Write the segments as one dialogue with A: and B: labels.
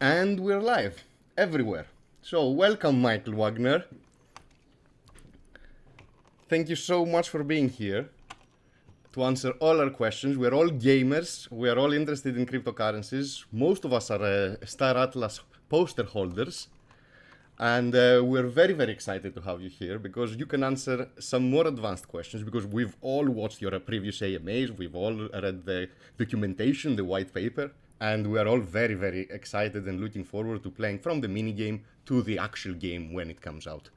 A: And we're live everywhere. So, welcome, Michael Wagner. Thank you so much for being here to answer all our questions. We're all gamers, we're all interested in cryptocurrencies. Most of us are StarAtlas poster holders. And we're very, very excited to have you here because you can answer some more advanced questions because we've all watched your previous AMAs, we've all read the documentation, the white paper, and we're all very, very excited and looking forward to playing from the mini game to the actual game when it comes out.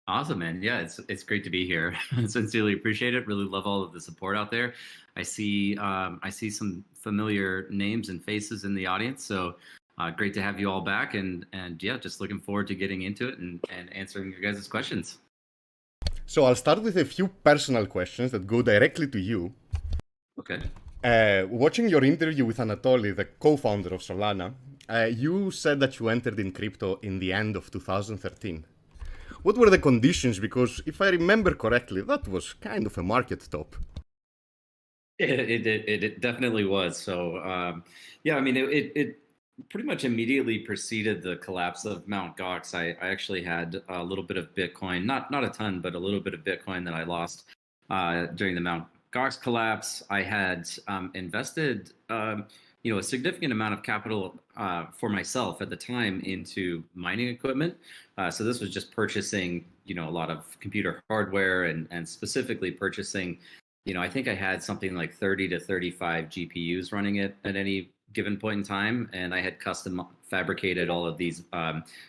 B: Awesome, man. Yeah, it's great to be here. Sincerely appreciate it. Really love all of the support out there. I see some familiar names and faces in the audience. So great to have you all back, and yeah, just looking forward to getting into it and answering your guys' questions.
A: So I'll start with a few personal questions that go directly to you.
B: Okay.
A: Watching your interview with Anatoly, the co-founder of Solana, you said that you entered in crypto in the end of 2013. What were the conditions? Because if I remember correctly, that was kind of a market top.
B: It definitely was. So yeah, I mean, it pretty much immediately preceded the collapse of Mt. Gox. I actually had a little bit of Bitcoin, not a ton, but a little bit of Bitcoin that I lost during the Mt. Gox collapse. I had invested a significant amount of capital for myself at the time into mining equipment. So this was just purchasing a lot of computer hardware and specifically purchasing, I think I had something like 30 to 35 GPUs running it at any given point in time, and I had custom fabricated all of these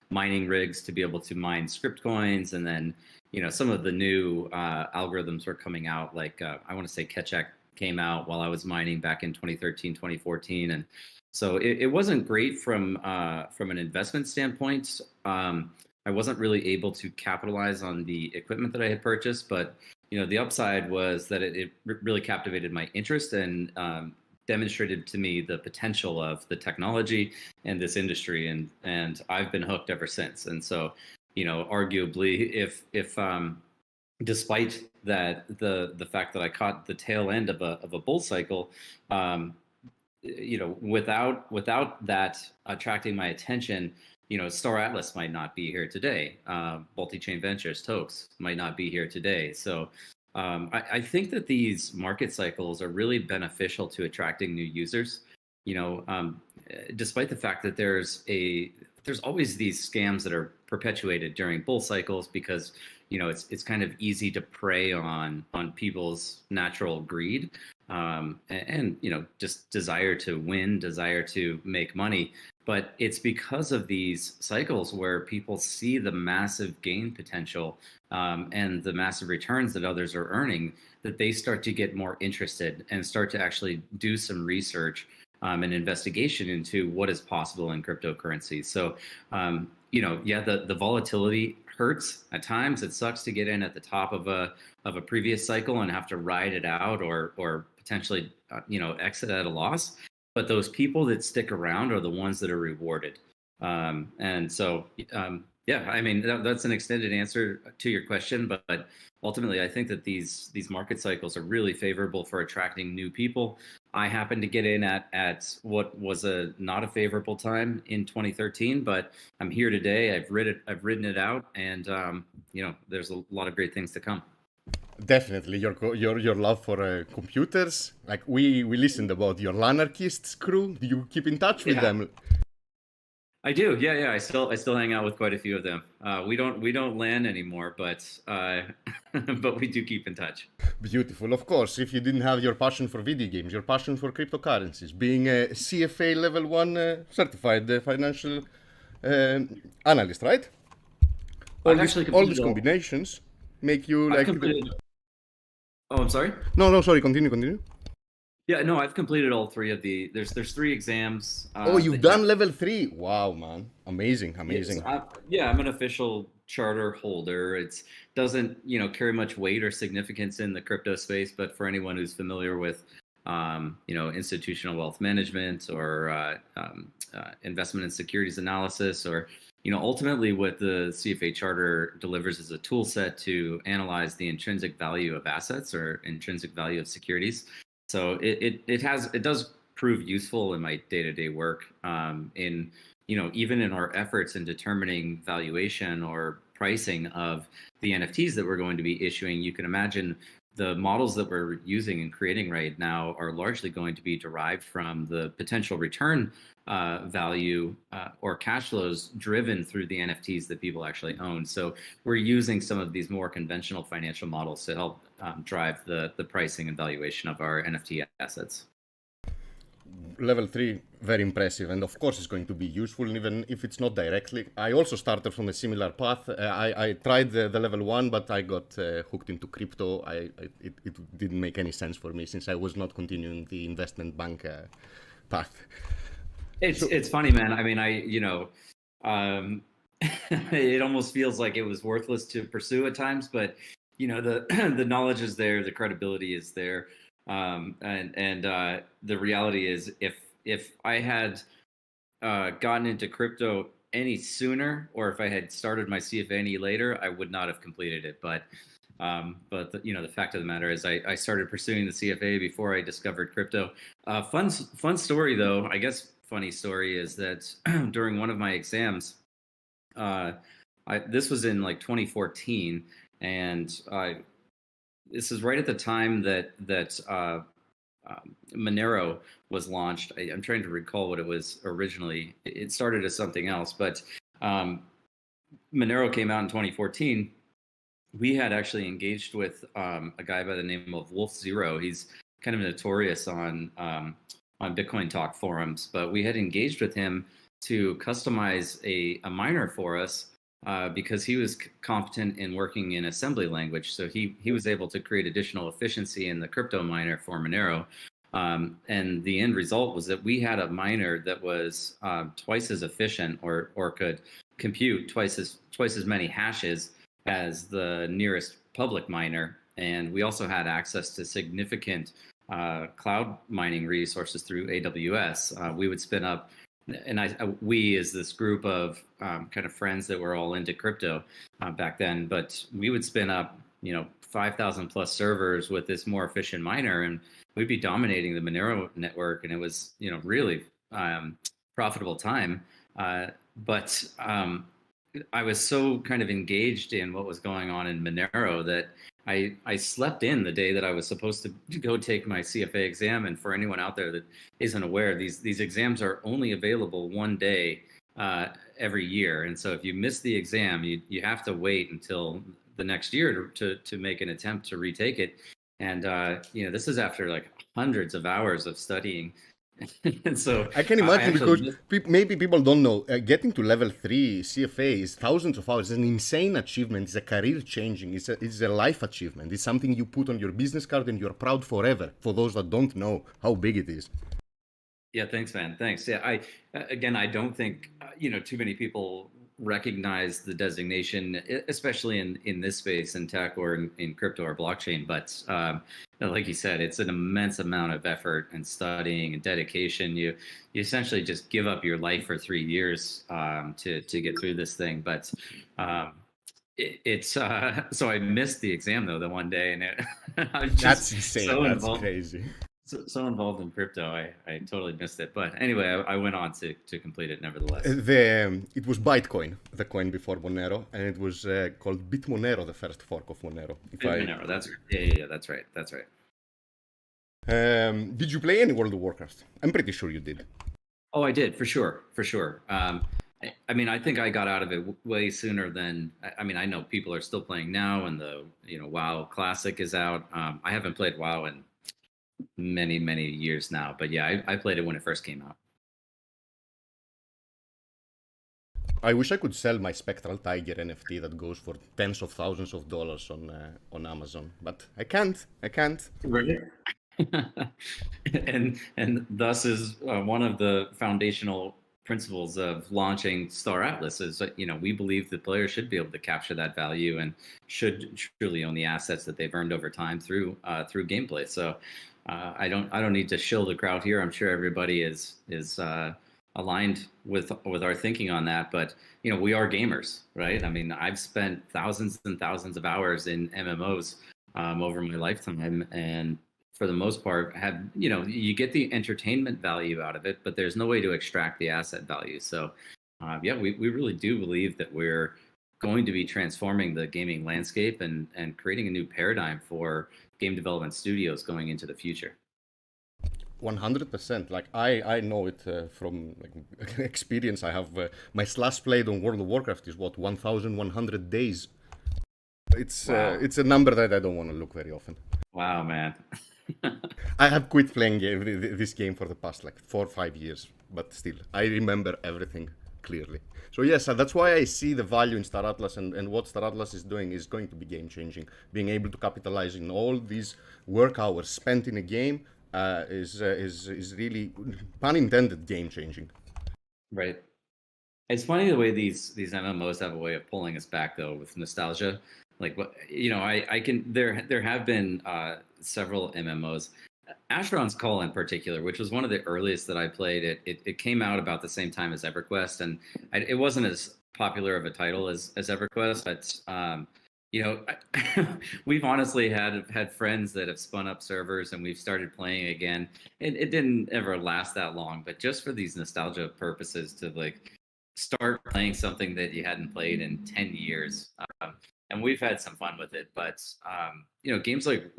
B: mining rigs to be able to mine script coins, and then some of the new algorithms were coming out, like I want to say Ketchak came out while I was mining back in 2013, 2014, and so it wasn't great from an investment standpoint. I wasn't really able to capitalize on the equipment that I had purchased, but the upside was that it really captivated my interest and demonstrated to me the potential of the technology and this industry, and I've been hooked ever since. And so, arguably, if despite that, the fact that I caught the tail end of a bull cycle, without that attracting my attention, StarAtlas might not be here today. Multi-chain Ventures, Tokes, might not be here today. So I think that these market cycles are really beneficial to attracting new users. Despite the fact that there's always these scams that are perpetuated during bull cycles because it's kind of easy to prey on people's natural greed and just desire to win, desire to make money. But it's because of these cycles where people see the massive gain potential and the massive returns that others are earning that they start to get more interested and start to actually do some research and investigation into what is possible in cryptocurrencies. So, the volatility hurts at times. It sucks to get in at the top of a previous cycle and have to ride it out or potentially exit at a loss. But those people that stick around are the ones that are rewarded. And so, I mean, that's an extended answer to your question, but ultimately, I think that these market cycles are really favorable for attracting new people. I happened to get in at what was not a favorable time in 2013, but I'm here today. I've ridden it out, and there's a lot of great things to come.
A: Definitely, your love for computers. Like we listened about your Lanarchists crew. Do you keep in touch with them?
B: I do. Yeah. I still hang out with quite a few of them. We don't LAN anymore, but but we do keep in touch.
A: Beautiful. Of course, if you didn't have your passion for video games, your passion for cryptocurrencies, being a CFA level 1 certified financial analyst, right? All these combinations make you like.
B: Oh, I'm sorry?
A: No, sorry. Continue.
B: Yeah, no, I've completed all three of the. There's 3 exams.
A: You've done level 3. Wow, man, amazing.
B: Yes, I'm an official charter holder. It doesn't carry much weight or significance in the crypto space, but for anyone who's familiar with institutional wealth management or investment and securities analysis, or ultimately what the CFA charter delivers is a tool set to analyze the intrinsic value of assets or intrinsic value of securities. So it does prove useful in my day-to-day work. In even in our efforts in determining valuation or pricing of the NFTs that we're going to be issuing, you can imagine the models that we're using and creating right now are largely going to be derived from the potential return value or cash flows driven through the NFTs that people actually own. So we're using some of these more conventional financial models to help drive the pricing and valuation of our NFT assets.
A: Level 3, very impressive, and of course it's going to be useful even if it's not directly. I also started from a similar path. I tried the level 1, but I got hooked into crypto. It didn't make any sense for me since I was not continuing the investment bank path.
B: It's funny, man. I mean, it almost feels like it was worthless to pursue at times, but the knowledge is there, the credibility is there. And the reality is, if I had gotten into crypto any sooner, or if I had started my CFA any later, I would not have completed it. But the fact of the matter is, I started pursuing the CFA before I discovered crypto. Fun story though. I guess funny story is that during one of my exams, this was in like 2014, and this is right at the time that Monero was launched. I'm trying to recall what it was originally. It started as something else, but Monero came out in 2014. We had actually engaged with a guy by the name of Wolf Zero. He's kind of notorious on Bitcoin Talk forums, but we had engaged with him to customize a miner for us. Because he was competent in working in assembly language. So he was able to create additional efficiency in the crypto miner for Monero. And the end result was that we had a miner that was twice as efficient or could compute twice as many hashes as the nearest public miner. And we also had access to significant cloud mining resources through AWS. We would spin up, and we as this group of kind of friends that were all into crypto back then, but we would spin up 5,000 plus servers with this more efficient miner, and we'd be dominating the Monero network, and it was really profitable time. But I was so kind of engaged in what was going on in Monero that I slept in the day that I was supposed to go take my CFA exam. And for anyone out there that isn't aware, these exams are only available one day every year. And so if you miss the exam, you have to wait until the next year to make an attempt to retake it. And this is after like hundreds of hours of studying. And so
A: I can imagine, because maybe people don't know, getting to level 3 CFA is thousands of hours. It's an insane achievement. It's a career changing. It's a life achievement. It's something you put on your business card and you're proud forever. For those that don't know how big it is.
B: Yeah, thanks, man. Thanks. Yeah, I don't think too many people recognize the designation, especially in this space, in tech or in crypto or blockchain. But like you said, it's an immense amount of effort and studying and dedication. You essentially just give up your life for 3 years to get through this thing. But so I missed the exam though the one day, and I was just
A: that's insane.
B: So
A: that's
B: involved.
A: Crazy.
B: So involved in crypto, I totally missed it. But anyway, I went on to complete it nevertheless.
A: It was Bytecoin, the coin before Monero, and it was called BitMonero, the first fork of Monero.
B: BitMonero, that's right. Yeah, that's right. That's right.
A: Did you play any World of Warcraft? I'm pretty sure you did.
B: Oh, I did, for sure. I mean, I think I got out of it way sooner than. I mean, I know people are still playing now, and the WoW Classic is out. I haven't played WoW in many years now, but yeah, I played it when it first came out.
A: I wish I could sell my Spectral Tiger NFT that goes for tens of thousands of dollars on Amazon, but I can't.
B: Really? and thus is one of the foundational principles of launching StarAtlas is that we believe the player should be able to capture that value and should truly own the assets that they've earned over time through gameplay. So I don't need to shill the crowd here. I'm sure everybody is aligned with our thinking on that. But we are gamers, right? I mean, I've spent thousands and thousands of hours in MMOs over my lifetime, and for the most part, have, you get the entertainment value out of it, but there's no way to extract the asset value. So, yeah, we really do believe that we're going to be transforming the gaming landscape and creating a new paradigm for game development studios going into the future.
A: 100%. Like I know it from like, experience. I have my slash played on World of Warcraft is what 1,100 days. It's
B: Wow.
A: it's a number that I don't want to look very often.
B: Wow, man.
A: I have quit playing this game for the past like 4 or 5 years, but still I remember everything clearly. So yes, that's why I see the value in StarAtlas, and what StarAtlas is doing is going to be game changing. Being able to capitalize in all these work hours spent in a game is really, pun intended, game changing.
B: Right. It's funny the way these MMOs have a way of pulling us back though with nostalgia. Like what I can there have been several MMOs. Asheron's Call in particular, which was one of the earliest that I played. It came out about the same time as EverQuest, and it wasn't as popular of a title as EverQuest, but we've honestly had friends that have spun up servers and we've started playing again. It didn't ever last that long, but just for these nostalgia purposes to like start playing something that you hadn't played in 10 years. And we've had some fun with it, but games like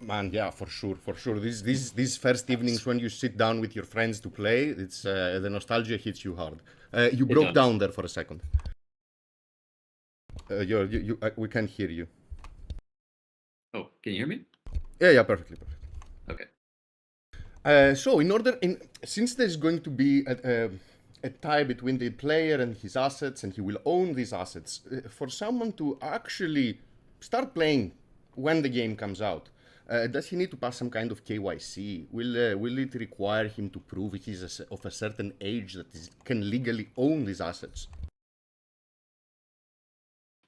A: Man, yeah, for sure, for sure. These first evenings when you sit down with your friends to play, it's the nostalgia hits you hard. You broke down there for a second. We can't hear you.
B: Oh, can you hear me?
A: Yeah, perfectly, perfect.
B: Okay.
A: So, since there's going to be a tie between the player and his assets, and he will own these assets, for someone to actually start playing when the game comes out, does he need to pass some kind of KYC? Will it require him to prove he's of a certain age that can legally own these assets?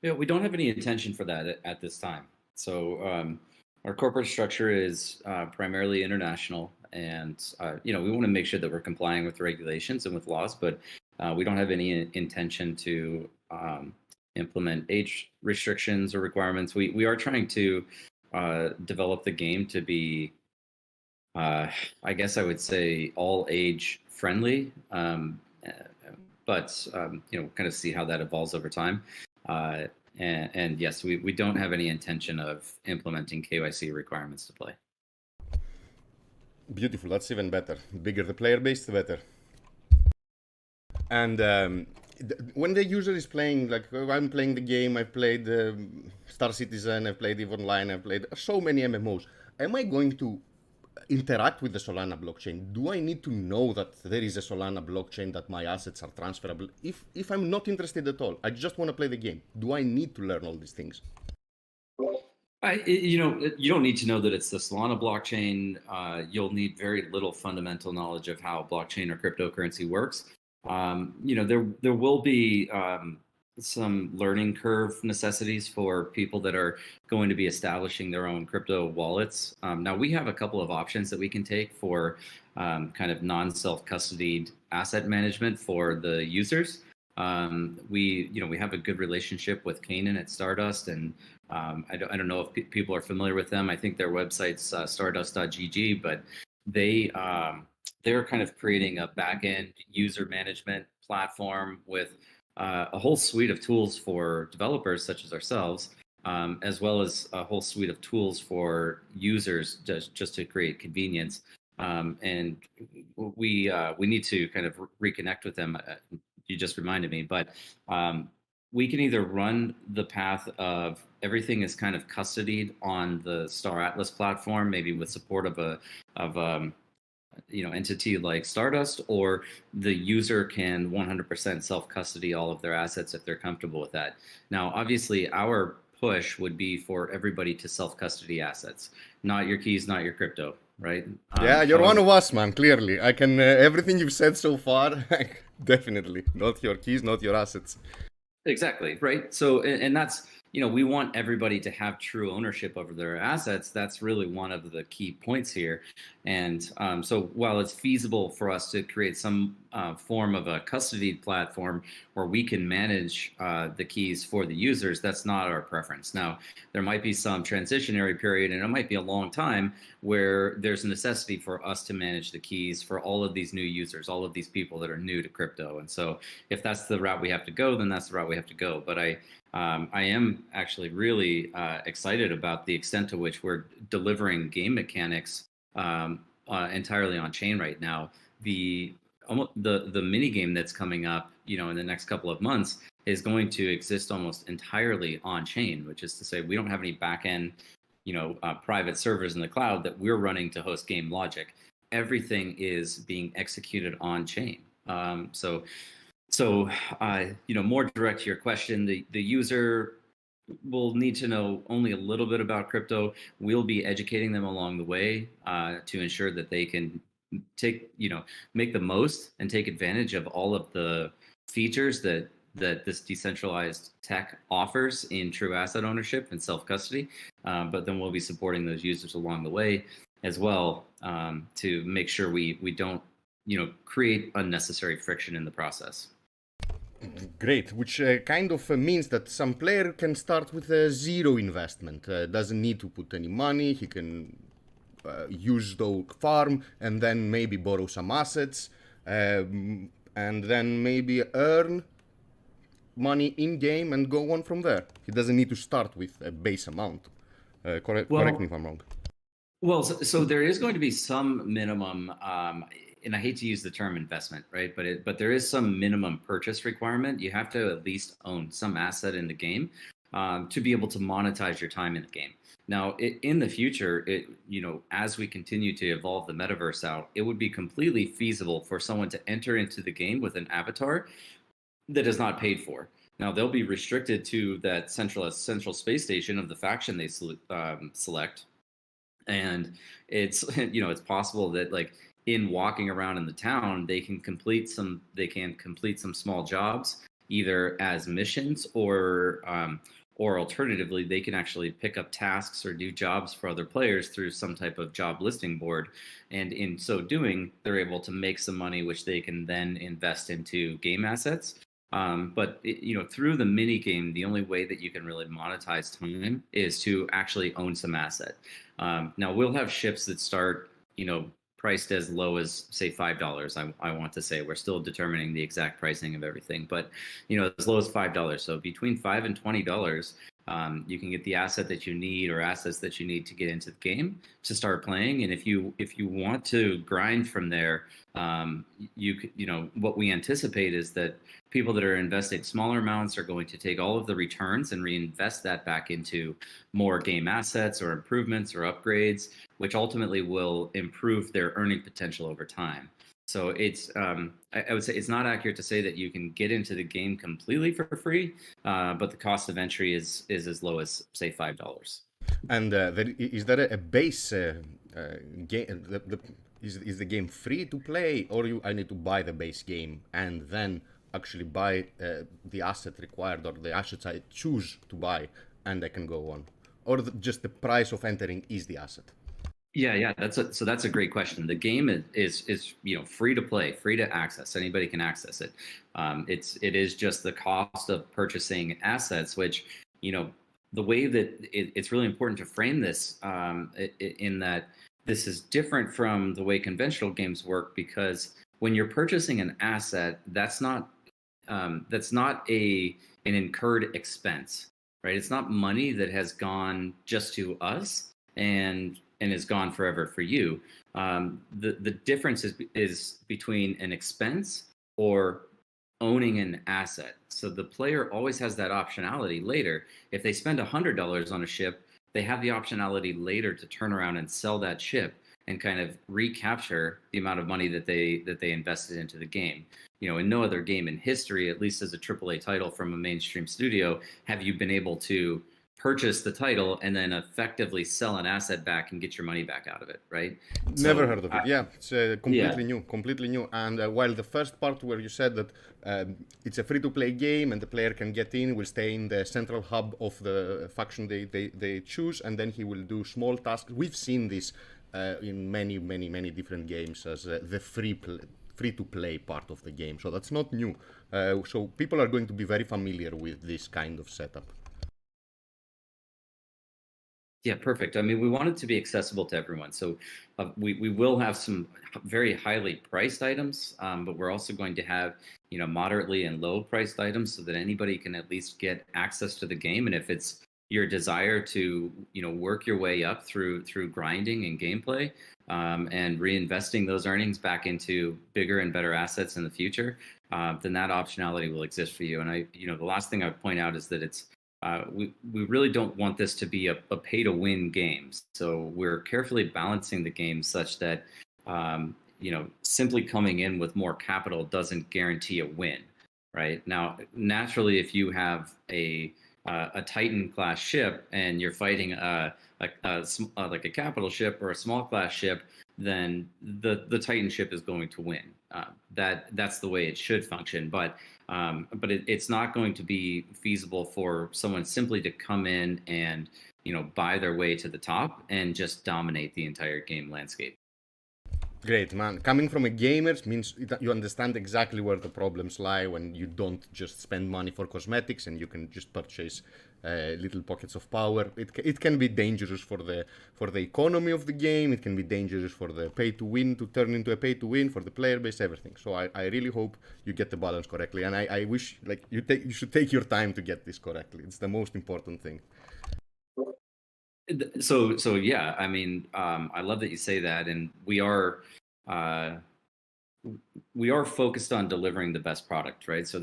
B: Yeah, we don't have any intention for that at this time. So our corporate structure is primarily international, and we want to make sure that we're complying with regulations and with laws, but we don't have any intention to implement age restrictions or requirements. We are trying to develop the game to be, I guess I would say, all age friendly, but kind of see how that evolves over time. And yes, we don't have any intention of implementing KYC requirements to play.
A: Beautiful, that's even better. The bigger the player base, the better. And when the user is playing, like I'm playing the game, I've played Star Citizen, I've played EVE Online, I've played so many MMOs. Am I going to interact with the Solana blockchain? Do I need to know that there is a Solana blockchain, that my assets are transferable? If I'm not interested at all, I just want to play the game, do I need to learn all these things?
B: You don't need to know that it's the Solana blockchain. You'll need very little fundamental knowledge of how blockchain or cryptocurrency works. There will be some learning curve necessities for people that are going to be establishing their own crypto wallets. Now we have a couple of options that we can take for kind of non-self-custodied asset management for the users. We have a good relationship with Kanan at Stardust, and I don't know if people are familiar with them. I think their website's stardust.gg, but they're kind of creating a back-end user management platform with a whole suite of tools for developers such as ourselves, as well as a whole suite of tools for users just to create convenience. And we need to kind of reconnect with them. You just reminded me, but we can either run the path of everything is kind of custodied on the StarAtlas platform, maybe with support of entity like Stardust, or the user can 100% self-custody all of their assets if they're comfortable with that. Now, obviously, our push would be for everybody to self-custody assets, not your keys, not your crypto, right?
A: Yeah, you're one of us, man, clearly. I can, everything you've said so far, definitely. Not your keys, not your assets.
B: Exactly, right? So, and that's, we want everybody to have true ownership over their assets. That's really one of the key points here. And so while it's feasible for us to create some form of a custody platform where we can manage the keys for the users, that's not our preference. Now, there might be some transitionary period, and it might be a long time where there's a necessity for us to manage the keys for all of these new users, all of these people that are new to crypto. And so if that's the route we have to go, then that's the route we have to go. But I am actually really excited about the extent to which we're delivering game mechanics entirely on chain right now. The mini game that's coming up, in the next couple of months is going to exist almost entirely on chain, which is to say we don't have any back end, private servers in the cloud that we're running to host game logic. Everything is being executed on chain. So, more direct to your question, the user will need to know only a little bit about crypto. We'll be educating them along the way to ensure that they can make the most and take advantage of all of the features that this decentralized tech offers in true asset ownership and self-custody. But then we'll be supporting those users along the way as well to make sure we don't, create unnecessary friction in the process.
A: Great, which kind of means that some player can start with zero investment, doesn't need to put any money, he can use the farm and then maybe borrow some assets and then maybe earn money in game and go on from there. He doesn't need to start with a base amount. Correct me if I'm wrong.
B: Well, so there is going to be some minimum, and I hate to use the term investment, right? But there is some minimum purchase requirement. You have to at least own some asset in the game to be able to monetize your time in the game. Now, in the future, as we continue to evolve the metaverse out, it would be completely feasible for someone to enter into the game with an avatar that is not paid for. Now, they'll be restricted to that central space station of the faction they select. And it's it's possible that in walking around in the town, they can complete some small jobs either as missions or alternatively they can actually pick up tasks or do jobs for other players through some type of job listing board, and in so doing they're able to make some money which they can then invest into game assets. But through the mini game, the only way that you can really monetize time is to actually own some asset. Now we'll have ships that start, priced as low as say $5. I want to say we're still determining the exact pricing of everything, but as low as $5. So between $5 and $20, you can get the asset that you need or assets that you need to get into the game to start playing. And if you want to grind from there, what we anticipate is that people that are investing smaller amounts are going to take all of the returns and reinvest that back into more game assets or improvements or upgrades, which ultimately will improve their earning potential over time. So it's, I would say it's not accurate to say that you can get into the game completely for free, but the cost of entry is as low as say $5.
A: And is there a base game? Is the game free to play, or I need to buy the base game and then actually buy the asset required or the assets I choose to buy, and I can go on, or just the price of entering is the asset?
B: Yeah, that's a great question. The game is free to play, free to access. Anybody can access it. It is just the cost of purchasing assets, which the way that it's really important to frame this in that this is different from the way conventional games work, because when you're purchasing an asset, that's not an incurred expense, right? It's not money that has gone just to us and is gone forever for you. The difference is between an expense or owning an asset. So the player always has that optionality later. If they spend $100 on a ship, they have the optionality later to turn around and sell that ship and kind of recapture the amount of money that they invested into the game. In no other game in history, at least as a AAA title from a mainstream studio, have you been able to purchase the title and then effectively sell an asset back and get your money back out of it, right?
A: Never
B: So
A: heard of it. Yeah, it's
B: yeah,
A: completely new, completely new. And while the first part where you said that it's a free-to-play game and the player can get in, will stay in the central hub of the faction they choose, and then he will do small tasks. We've seen this in many different games as the free-to-play part of the game. So that's not new. So people are going to be very familiar with this kind of setup.
B: yeah, perfect. I mean, we want it to be accessible to everyone. So we will have some very highly priced items, but we're also going to have, moderately and low priced items so that anybody can at least get access to the game. And if it's your desire to, work your way up through grinding and gameplay, and reinvesting those earnings back into bigger and better assets in the future, then that optionality will exist for you. And the last thing I would point out is that we really don't want this to be a pay to win game. So we're carefully balancing the game such that simply coming in with more capital doesn't guarantee a win. Right now, naturally, if you have a Titan class ship and you're fighting like a capital ship or a small class ship, then the Titan ship is going to win. That's the way it should function. But it's not going to be feasible for someone simply to come in and buy their way to the top and just dominate the entire game landscape.
A: Great, man. Coming from a gamer means you understand exactly where the problems lie when you don't just spend money for cosmetics and you can just purchase little pockets of power. It can be dangerous for the economy of the game. It can be dangerous for the pay to win to turn into a pay to win for the player base, everything. So I really hope you get the balance correctly, and I wish you should take your time to get this correctly. It's the most important thing.
B: So yeah, I mean, I love that you say that, and uh, we are focused on delivering the best product, right? So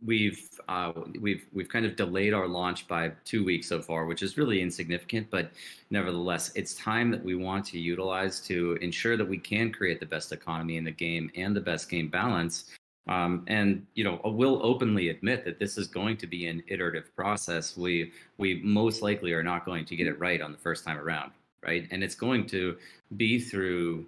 B: we've kind of delayed our launch by 2 weeks so far, which is really insignificant, but nevertheless, it's time that we want to utilize to ensure that we can create the best economy in the game and the best game balance. And we'll openly admit that this is going to be an iterative process. We most likely are not going to get it right on the first time around, right? And it's going to be through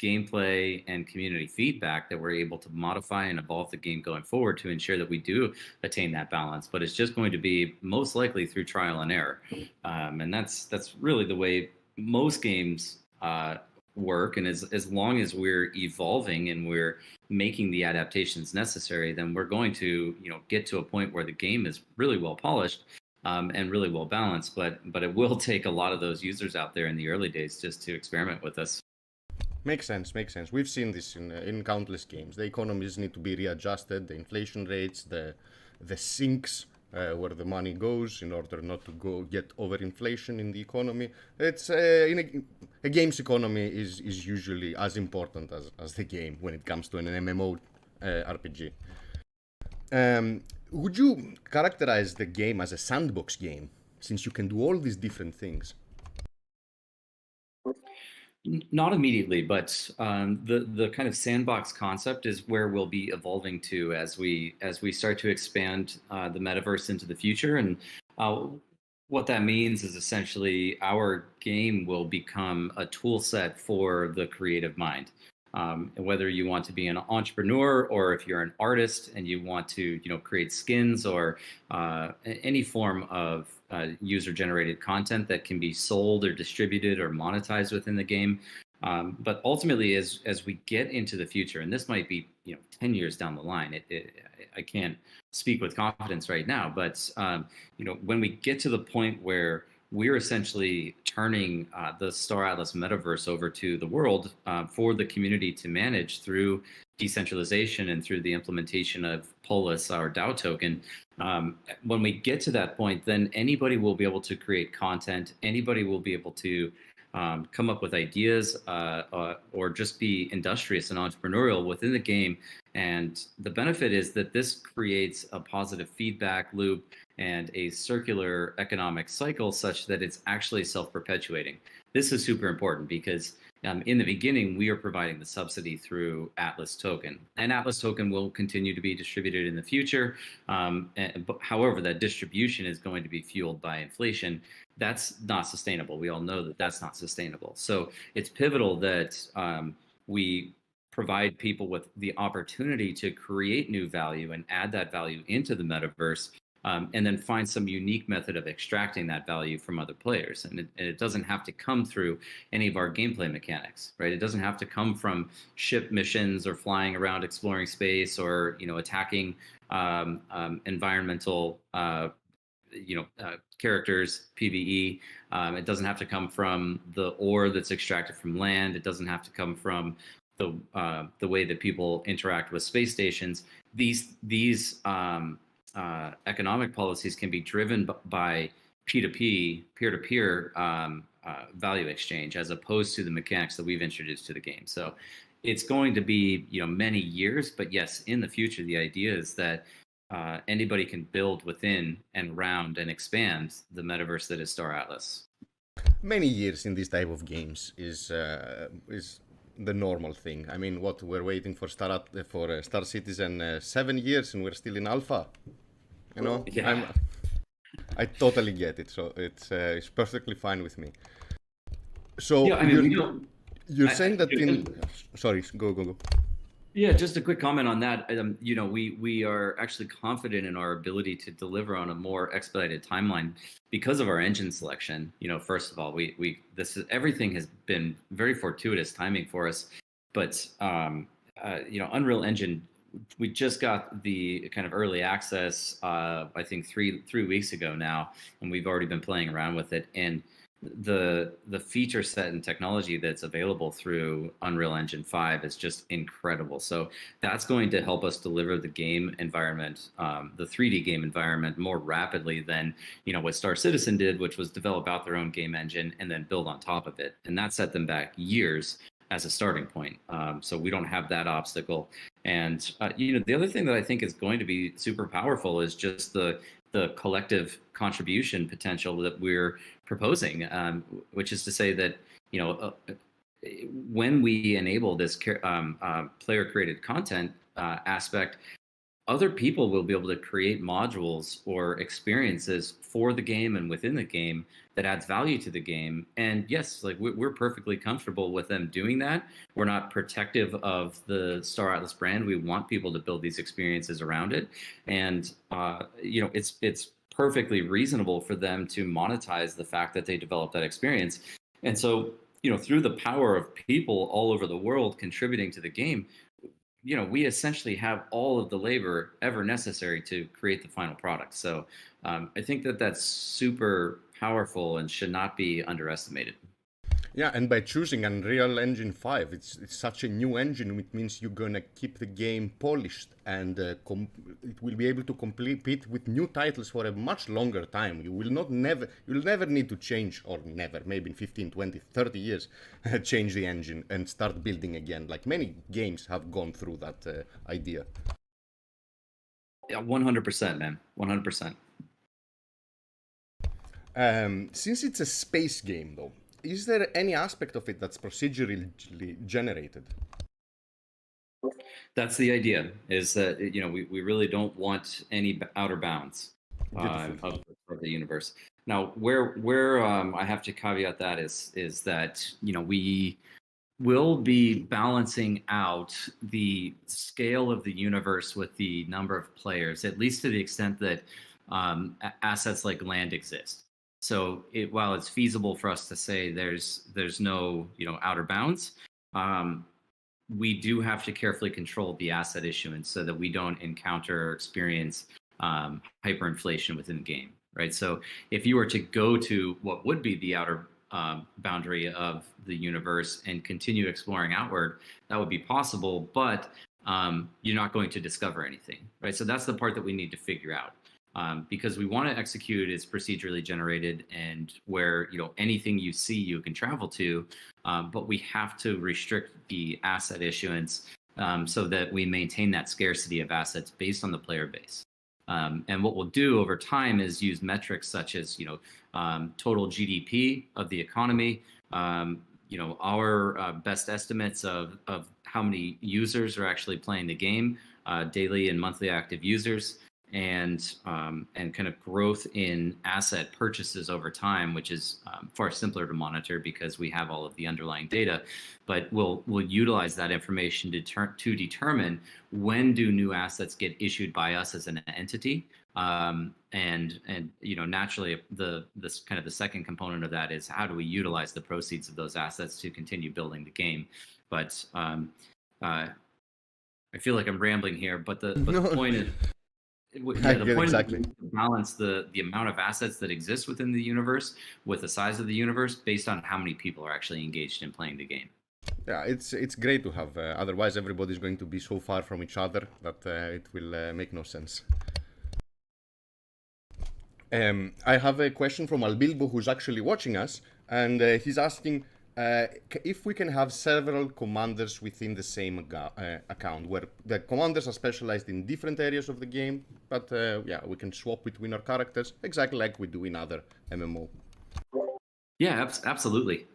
B: gameplay and community feedback that we're able to modify and evolve the game going forward to ensure that we do attain that balance. But it's just going to be most likely through trial and error, and that's really the way most games work. And as long as we're evolving and we're making the adaptations necessary, then we're going to get to a point where the game is really well polished, and really well balanced. But it will take a lot of those users out there in the early days just to experiment with us.
A: Makes sense, makes sense. We've seen this in countless games. The economies need to be readjusted, the inflation rates, the sinks where the money goes in order not to go get overinflation in the economy. It's a game's economy is usually as important as the game when it comes to an MMO RPG. Would you characterize the game as a sandbox game since you can do all these different things?
B: Not immediately, but the kind of sandbox concept is where we'll be evolving to as we start to expand the metaverse into the future. And what that means is essentially our game will become a tool set for the creative mind. Whether you want to be an entrepreneur or if you're an artist and you want to create skins or any form of user-generated content that can be sold or distributed or monetized within the game. But ultimately, as we get into the future, and this might be 10 years down the line, I can't speak with confidence right now, but when we get to the point where we're essentially turning the StarAtlas metaverse over to the world for the community to manage through decentralization and through the implementation of Polis, our DAO token. When we get to that point, then anybody will be able to create content. Anybody will be able to come up with ideas or just be industrious and entrepreneurial within the game. And the benefit is that this creates a positive feedback loop and a circular economic cycle such that it's actually self-perpetuating. This is super important because In the beginning, we are providing the subsidy through Atlas token, and Atlas token will continue to be distributed in the future. But however, that distribution is going to be fueled by inflation. That's not sustainable. We all know that that's not sustainable. So it's pivotal that we provide people with the opportunity to create new value and add that value into the metaverse, and then find some unique method of extracting that value from other players. And it doesn't have to come through any of our gameplay mechanics, right? It doesn't have to come from ship missions or flying around exploring space or, attacking environmental characters, PvE. It doesn't have to come from the ore that's extracted from land. It doesn't have to come from the way that people interact with space stations. These economic policies can be driven by P2P, peer-to-peer value exchange, as opposed to the mechanics that we've introduced to the game. So it's going to be many years, but yes, in the future, the idea is that anybody can build within and around and expand the metaverse that is StarAtlas.
A: Many years in this type of games is the normal thing. I mean, what we're waiting for Star Citizen 7 years, and we're still in alpha.
B: Yeah.
A: I totally get it. So it's perfectly fine with me. So
B: Yeah, I mean,
A: you're saying that sorry, go.
B: Yeah, just a quick comment on that. We are actually confident in our ability to deliver on a more expedited timeline because of our engine selection. First of all, everything has been very fortuitous timing for us. But Unreal Engine, we just got the kind of early access, I think 3 weeks ago now, and we've already been playing around with it. And the feature set and technology that's available through Unreal Engine 5 is just incredible. So that's going to help us deliver the game environment, the 3D game environment, more rapidly than what Star Citizen did, which was develop out their own game engine and then build on top of it. And that set them back years as a starting point. So we don't have that obstacle. And the other thing that I think is going to be super powerful is just the collective contribution potential that we're proposing, which is to say that when we enable this player-created content aspect, other people will be able to create modules or experiences for the game and within the game that adds value to the game. And yes, like we're perfectly comfortable with them doing that. We're not protective of the StarAtlas brand. We want people to build these experiences around it. And it's perfectly reasonable for them to monetize the fact that they developed that experience. And so, through the power of people all over the world contributing to the game, we essentially have all of the labor ever necessary to create the final product. So I think that that's super powerful and should not be underestimated.
A: Yeah, and by choosing Unreal Engine 5, it's such a new engine, which means you're gonna keep the game polished, and it will be able to compete with new titles for a much longer time. You'll never need to change, or never, maybe in 15, 20, 30 years, change the engine and start building again, like many games have gone through that idea.
B: Yeah, 100%, man, 100%.
A: Since it's a space game, though, is there any aspect of it that's procedurally generated?
B: That's the idea, is that we really don't want any outer bounds of the universe. Now, where I have to caveat that is that we will be balancing out the scale of the universe with the number of players, at least to the extent that assets like land exist. So while it's feasible for us to say there's no outer bounds, we do have to carefully control the asset issuance so that we don't encounter or experience hyperinflation within the game, right? So if you were to go to what would be the outer boundary of the universe and continue exploring outward, that would be possible, but you're not going to discover anything, right? So that's the part that we need to figure out. Because we want to execute is procedurally generated, and where anything you see you can travel to, but we have to restrict the asset issuance so that we maintain that scarcity of assets based on the player base. And what we'll do over time is use metrics such as total GDP of the economy, our best estimates of how many users are actually playing the game, daily and monthly active users, and kind of growth in asset purchases over time, which is far simpler to monitor because we have all of the underlying data. But we'll utilize that information to determine when do new assets get issued by us as an entity. And naturally this kind of the second component of that is how do we utilize the proceeds of those assets to continue building the game. But I feel like I'm rambling here, but the point is, the point
A: exactly.
B: is to balance the amount of assets that exist within the universe with the size of the universe based on how many people are actually engaged in playing the game.
A: Yeah, it's great to have. Otherwise, everybody's going to be so far from each other that it will make no sense. I have a question from Albilbo, who's actually watching us, and he's asking if we can have several commanders within the same account, where the commanders are specialized in different areas of the game, but yeah, we can swap between our characters exactly like we do in other MMO.
B: Yeah, absolutely.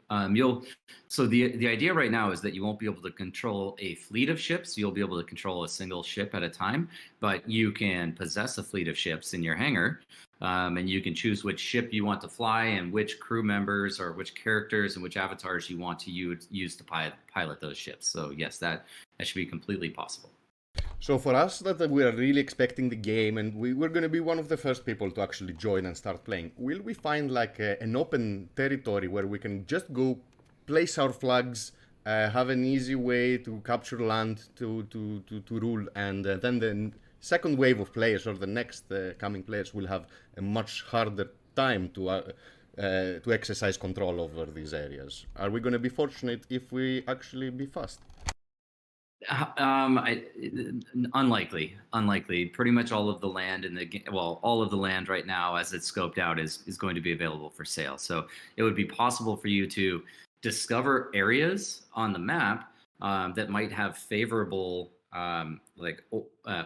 B: So the idea right now is that you won't be able to control a fleet of ships. You'll be able to control a single ship at a time, but you can possess a fleet of ships in your hangar, and you can choose which ship you want to fly and which crew members or which characters and which avatars you want to use to pilot those ships. So yes, that should be completely possible.
A: So for us that we are really expecting the game and we're going to be one of the first people to actually join and start playing, will we find like an open territory where we can just go place our flags, have an easy way to capture land to rule, and then the second wave of players or the next coming players will have a much harder time to exercise control over these areas? Are we going to be fortunate if we actually be fast?
B: Unlikely. Pretty much all of the land in the game, well, all of the land right now as it's scoped out is going to be available for sale. So it would be possible for you to discover areas on the map that might have favorable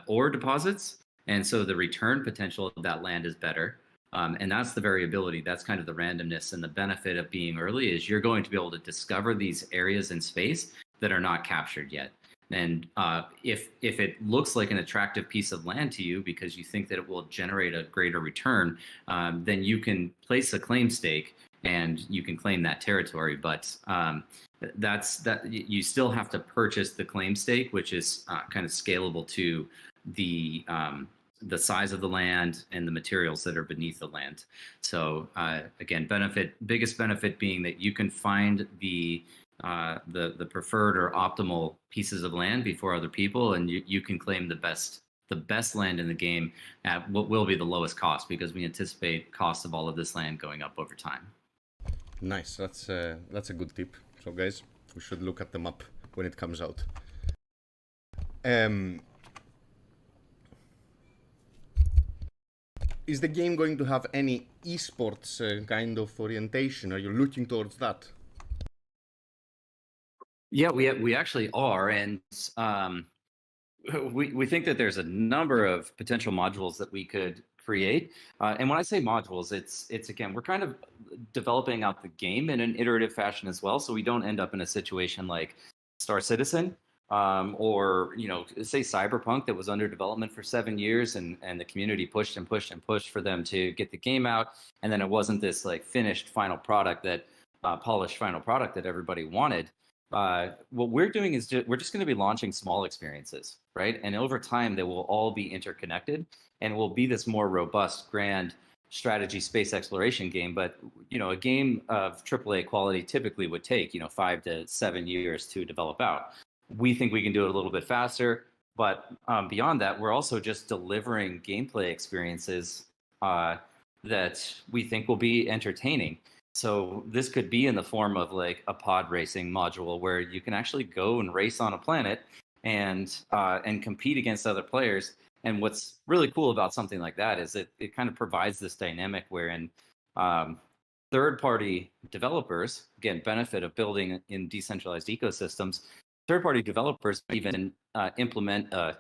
B: ore deposits, and so the return potential of that land is better. And that's the variability. That's kind of the randomness, and the benefit of being early is you're going to be able to discover these areas in space that are not captured yet. And if it looks like an attractive piece of land to you because you think that it will generate a greater return, then you can place a claim stake and you can claim that territory. But you still have to purchase the claim stake, which is kind of scalable to the size of the land and the materials that are beneath the land. So again, biggest benefit being that you can find the preferred or optimal pieces of land before other people, and you can claim the best land in the game at what will be the lowest cost, because we anticipate cost of all of this land going up over time.
A: Nice, that's a good tip. So guys, we should look at the map when it comes out. Is the game going to have any esports kind of orientation? Are you looking towards that?
B: Yeah, we actually are, and we think that there's a number of potential modules that we could create. And when I say modules, it's again, we're kind of developing out the game in an iterative fashion as well, so we don't end up in a situation like Star Citizen, or say Cyberpunk, that was under development for 7 years, and the community pushed and pushed and pushed for them to get the game out, and then it wasn't this like finished final product that polished final product that everybody wanted. What we're doing is we're just going to be launching small experiences, right? And over time, they will all be interconnected and will be this more robust, grand strategy space exploration game. But, a game of AAA quality typically would take, 5 to 7 years to develop out. We think we can do it a little bit faster. But beyond that, we're also just delivering gameplay experiences that we think will be entertaining. So this could be in the form of like a pod racing module where you can actually go and race on a planet and compete against other players. And what's really cool about something like that is it kind of provides this dynamic wherein third-party developers, again, benefit of building in decentralized ecosystems, third-party developers even implement a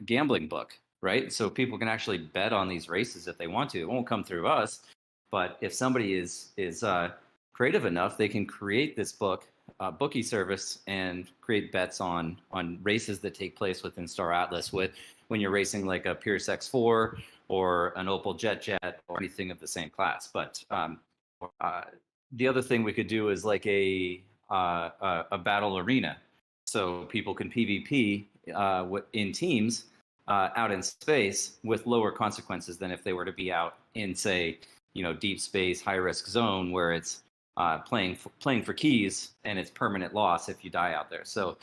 B: gambling book, right? So people can actually bet on these races if they want to. It won't come through us, but if somebody is creative enough, they can create this bookie service and create bets on races that take place within StarAtlas with when you're racing like a Pierce X4 or an Opel Jet or anything of the same class. But the other thing we could do is like a battle arena, so people can PvP in teams out in space with lower consequences than if they were to be out in, say, deep space, high risk zone where it's playing for keys and it's permanent loss if you die out there. So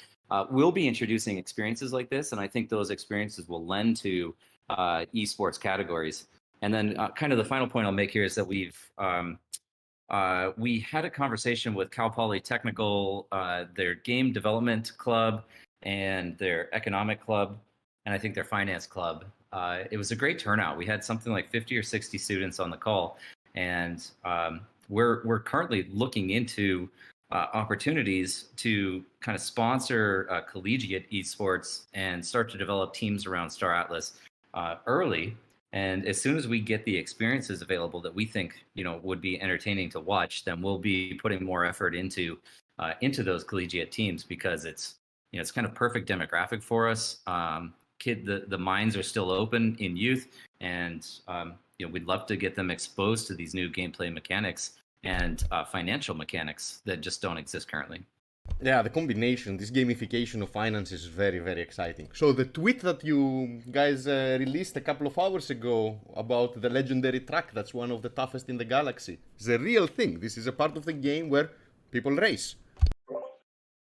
B: we'll be introducing experiences like this, and I think those experiences will lend to esports categories. And then kind of the final point I'll make here is that we had a conversation with Cal Poly Technical, their game development club and their economic club, and I think their finance club. It was a great turnout. We had something like 50 or 60 students on the call, and we're currently looking into opportunities to kind of sponsor collegiate esports and start to develop teams around StarAtlas early. And as soon as we get the experiences available that we think would be entertaining to watch, then we'll be putting more effort into those collegiate teams, because it's kind of perfect demographic for us. The minds are still open in youth, and we'd love to get them exposed to these new gameplay mechanics and financial mechanics that just don't exist currently.
A: Yeah, the combination, this gamification of finance is very, very exciting. So the tweet that you guys released a couple of hours ago about the legendary track that's one of the toughest in the galaxy is a real thing. This is a part of the game where people race.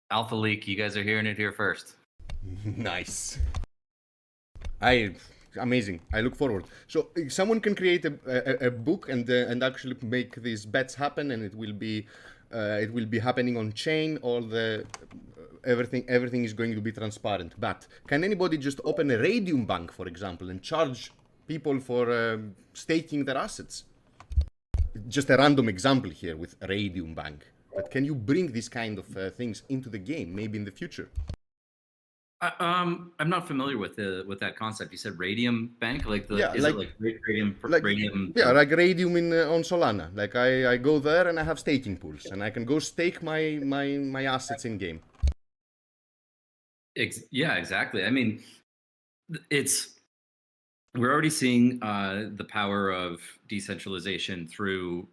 B: Alpha leak, you guys are hearing it here first.
A: Nice. Amazing. I look forward. So someone can create a book and actually make these bets happen, and it will be happening on chain. Everything is going to be transparent. But can anybody just open a Radium bank, for example, and charge people for staking their assets? Just a random example here with Radium bank. But can you bring these kind of things into the game, maybe in the future?
B: I'm not familiar with that concept. You said Radium Bank, like
A: Yeah,
B: is
A: like,
B: it like Radium?
A: like
B: Radium?
A: yeah, like Radium on Solana. Like I go there and I have staking pools, and I can go stake my assets in game.
B: Yeah, exactly. I mean, we're already seeing the power of decentralization through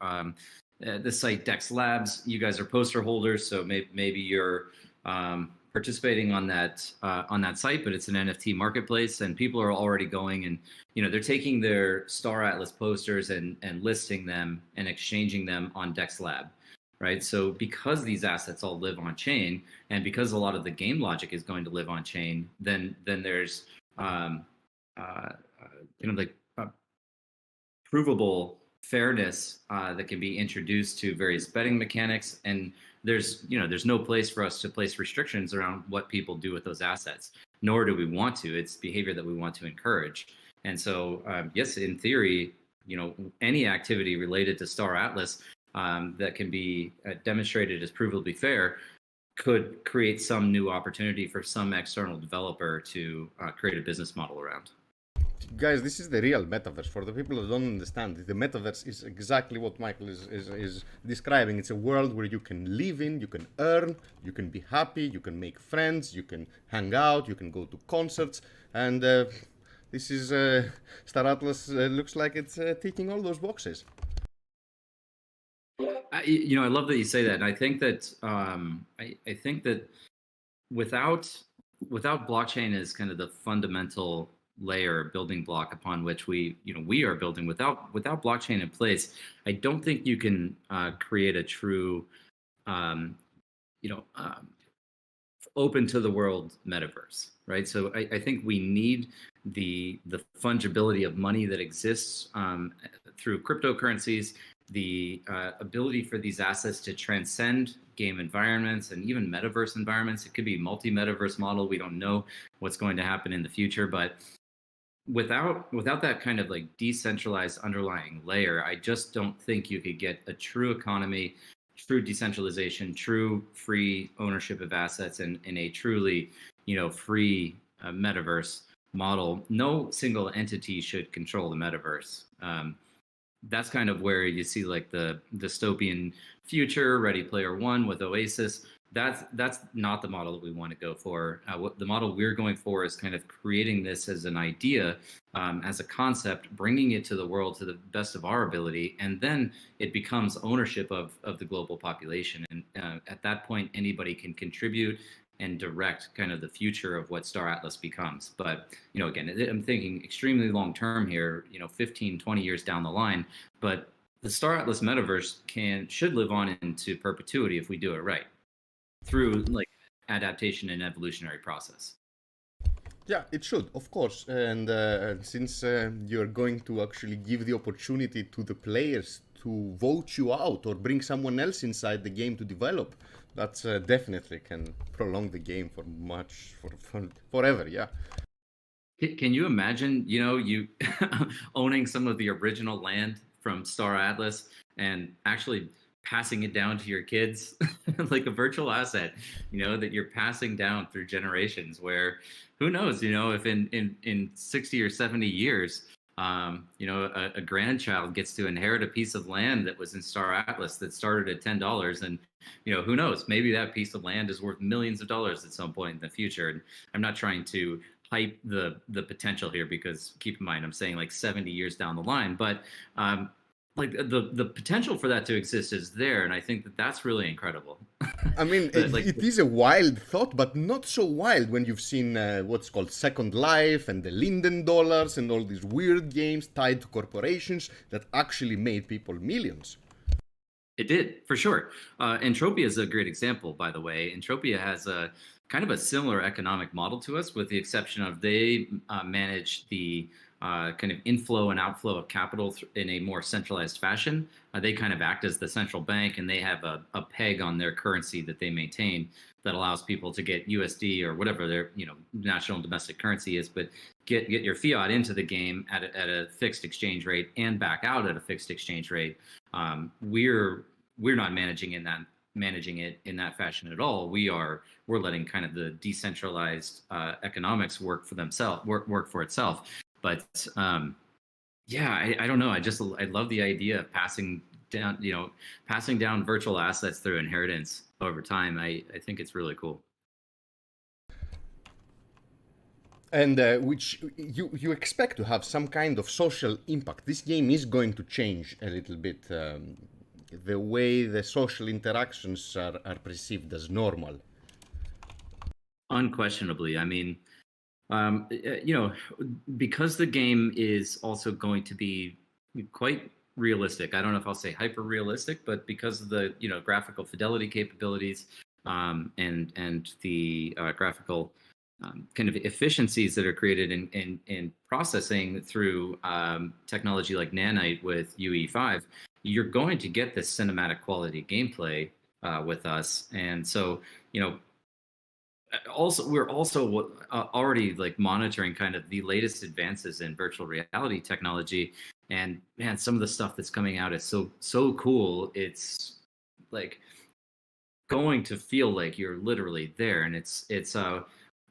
B: the site Dex Labs. You guys are poster holders, so maybe you're participating on that site, but it's an NFT marketplace, and people are already going and they're taking their StarAtlas posters and listing them and exchanging them on Dex Lab, right? So because these assets all live on chain, and because a lot of the game logic is going to live on chain, then there's provable fairness that can be introduced to various betting mechanics, and there's no place for us to place restrictions around what people do with those assets, nor do we want to. It's behavior that we want to encourage. And so yes, in theory, any activity related to StarAtlas that can be demonstrated as provably fair could create some new opportunity for some external developer to create a business model around.
A: Guys, this is the real metaverse. For the people that don't understand, the metaverse is exactly what Michael is describing. It's a world where you can live in, you can earn, you can be happy, you can make friends, you can hang out, you can go to concerts, and this is StarAtlas looks like it's ticking all those boxes.
B: I love that you say that, and I think that I think that without blockchain as kind of the fundamental layer building block upon which we are building, without blockchain in place, I don't think you can create a true open to the world metaverse, right? So I think we need the fungibility of money that exists through cryptocurrencies, the ability for these assets to transcend game environments and even metaverse environments. It could be multi-metaverse model. We don't know what's going to happen in the future, but without that kind of like decentralized underlying layer, I just don't think you could get a true economy, true decentralization, true free ownership of assets, and in a truly free metaverse model. No single entity should control the metaverse. that's kind of where you see like the dystopian future, Ready Player One with Oasis. That's not the model that we want to go for. What the model we're going for is kind of creating this as an idea, as a concept, bringing it to the world to the best of our ability, and then it becomes ownership of the global population. And at that point, anybody can contribute and direct kind of the future of what StarAtlas becomes. But, again, I'm thinking extremely long term here, 15, 20 years down the line. But the StarAtlas metaverse should live on into perpetuity if we do it right through like adaptation and evolutionary process.
A: Yeah, it should, of course. And since you're going to actually give the opportunity to the players to vote you out or bring someone else inside the game to develop, that's definitely can prolong the game for forever. Yeah.
B: Can you imagine, you owning some of the original land from StarAtlas and actually passing it down to your kids like a virtual asset, that you're passing down through generations, where who knows, if in 60 or 70 years, a grandchild gets to inherit a piece of land that was in StarAtlas that started at $10, and who knows, maybe that piece of land is worth millions of dollars at some point in the future. And I'm not trying to hype the potential here, because keep in mind I'm saying like 70 years down the line, but like the potential for that to exist is there, and I think that that's really incredible.
A: I mean, it is a wild thought, but not so wild when you've seen what's called Second Life and the Linden Dollars and all these weird games tied to corporations that actually made people millions.
B: It did, for sure. Entropia is a great example, by the way. Entropia has a kind of a similar economic model to us, with the exception of they manage the kind of inflow and outflow of capital in a more centralized fashion. They kind of act as the central bank, and they have a peg on their currency that they maintain that allows people to get USD or whatever their national domestic currency is, but get your fiat into the game at a fixed exchange rate and back out at a fixed exchange rate. We're not managing it in that fashion at all. We're letting kind of the decentralized economics work for itself. But yeah, I don't know. I love the idea of passing down virtual assets through inheritance over time. I think it's really cool.
A: And which you expect to have some kind of social impact. This game is going to change a little bit the way the social interactions are perceived as normal.
B: Unquestionably. I mean, because the game is also going to be quite realistic. I don't know if I'll say hyper realistic, but because of the graphical fidelity capabilities and the graphical kind of efficiencies that are created in processing through technology like Nanite with UE5, you're going to get this cinematic quality gameplay with us. And so, we're also already like monitoring kind of the latest advances in virtual reality technology, and man, some of the stuff that's coming out is so cool. It's like going to feel like you're literally there. And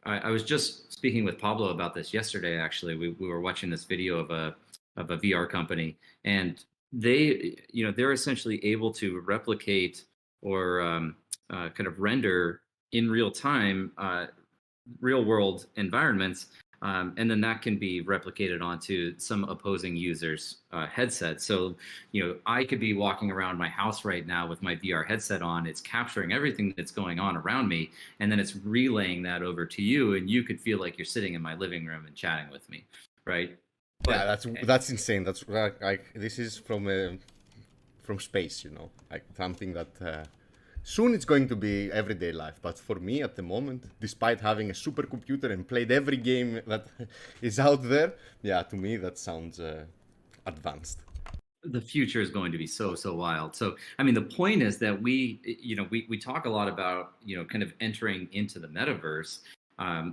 B: I was just speaking with Pablo about this yesterday. Actually, we were watching this video of a VR company, and they're essentially able to replicate or kind of render in real time, real world environments, and then that can be replicated onto some opposing users' headsets. So, I could be walking around my house right now with my VR headset on. It's capturing everything that's going on around me, and then it's relaying that over to you, and you could feel like you're sitting in my living room and chatting with me, right?
A: Yeah, that's insane. That's like this is from space, like something that. Soon it's going to be everyday life, but for me at the moment, despite having a supercomputer and played every game that is out there, yeah, to me that sounds advanced.
B: The future is going to be so wild. So, I mean, the point is that we talk a lot about, kind of entering into the metaverse,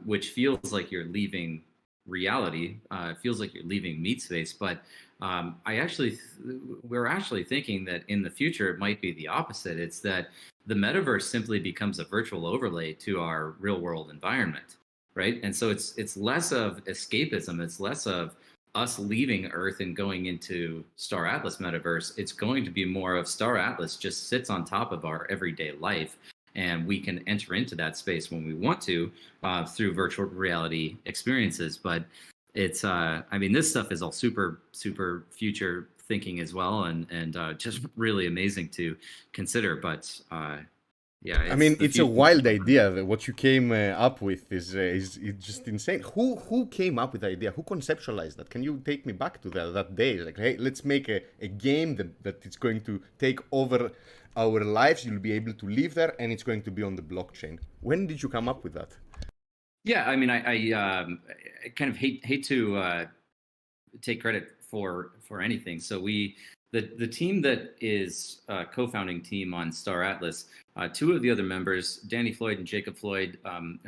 B: which feels like you're leaving reality. It feels like you're leaving meat space, but we're actually thinking that in the future it might be the opposite. It's that the metaverse simply becomes a virtual overlay to our real world environment, right? And so it's less of escapism, it's less of us leaving Earth and going into StarAtlas metaverse, it's going to be more of StarAtlas just sits on top of our everyday life, and we can enter into that space when we want to through virtual reality experiences. But it's, I mean, this stuff is all super, super future thinking as well, and just really amazing to consider. But yeah,
A: I
B: it's
A: mean,
B: the
A: it's a
B: future.
A: wild idea. What you came up with is it's just insane. Who came up with the idea? Who conceptualized that? Can you take me back to that day? Like, hey, let's make a game that it's going to take over our lives. You'll be able to live there, and it's going to be on the blockchain. When did you come up with that?
B: Yeah, I mean, I kind of hate to take credit for anything. So the team that is co-founding team on StarAtlas, two of the other members, Danny Floyd and Jacob Floyd,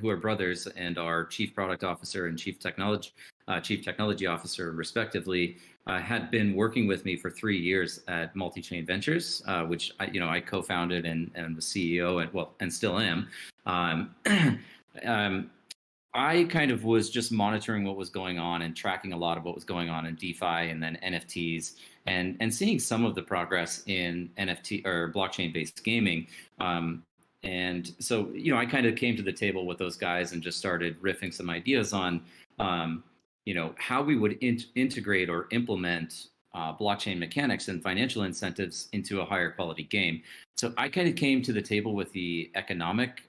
B: who are brothers and are chief product officer and chief technology officer respectively, had been working with me for 3 years at Multi-Chain Ventures, which I co-founded and was CEO and still am. Um, I kind of was just monitoring what was going on and tracking a lot of what was going on in DeFi and then NFTs and seeing some of the progress in NFT or blockchain based gaming. And so, I kind of came to the table with those guys and just started riffing some ideas on, how we would integrate or implement blockchain mechanics and financial incentives into a higher quality game. So I kind of came to the table with the economic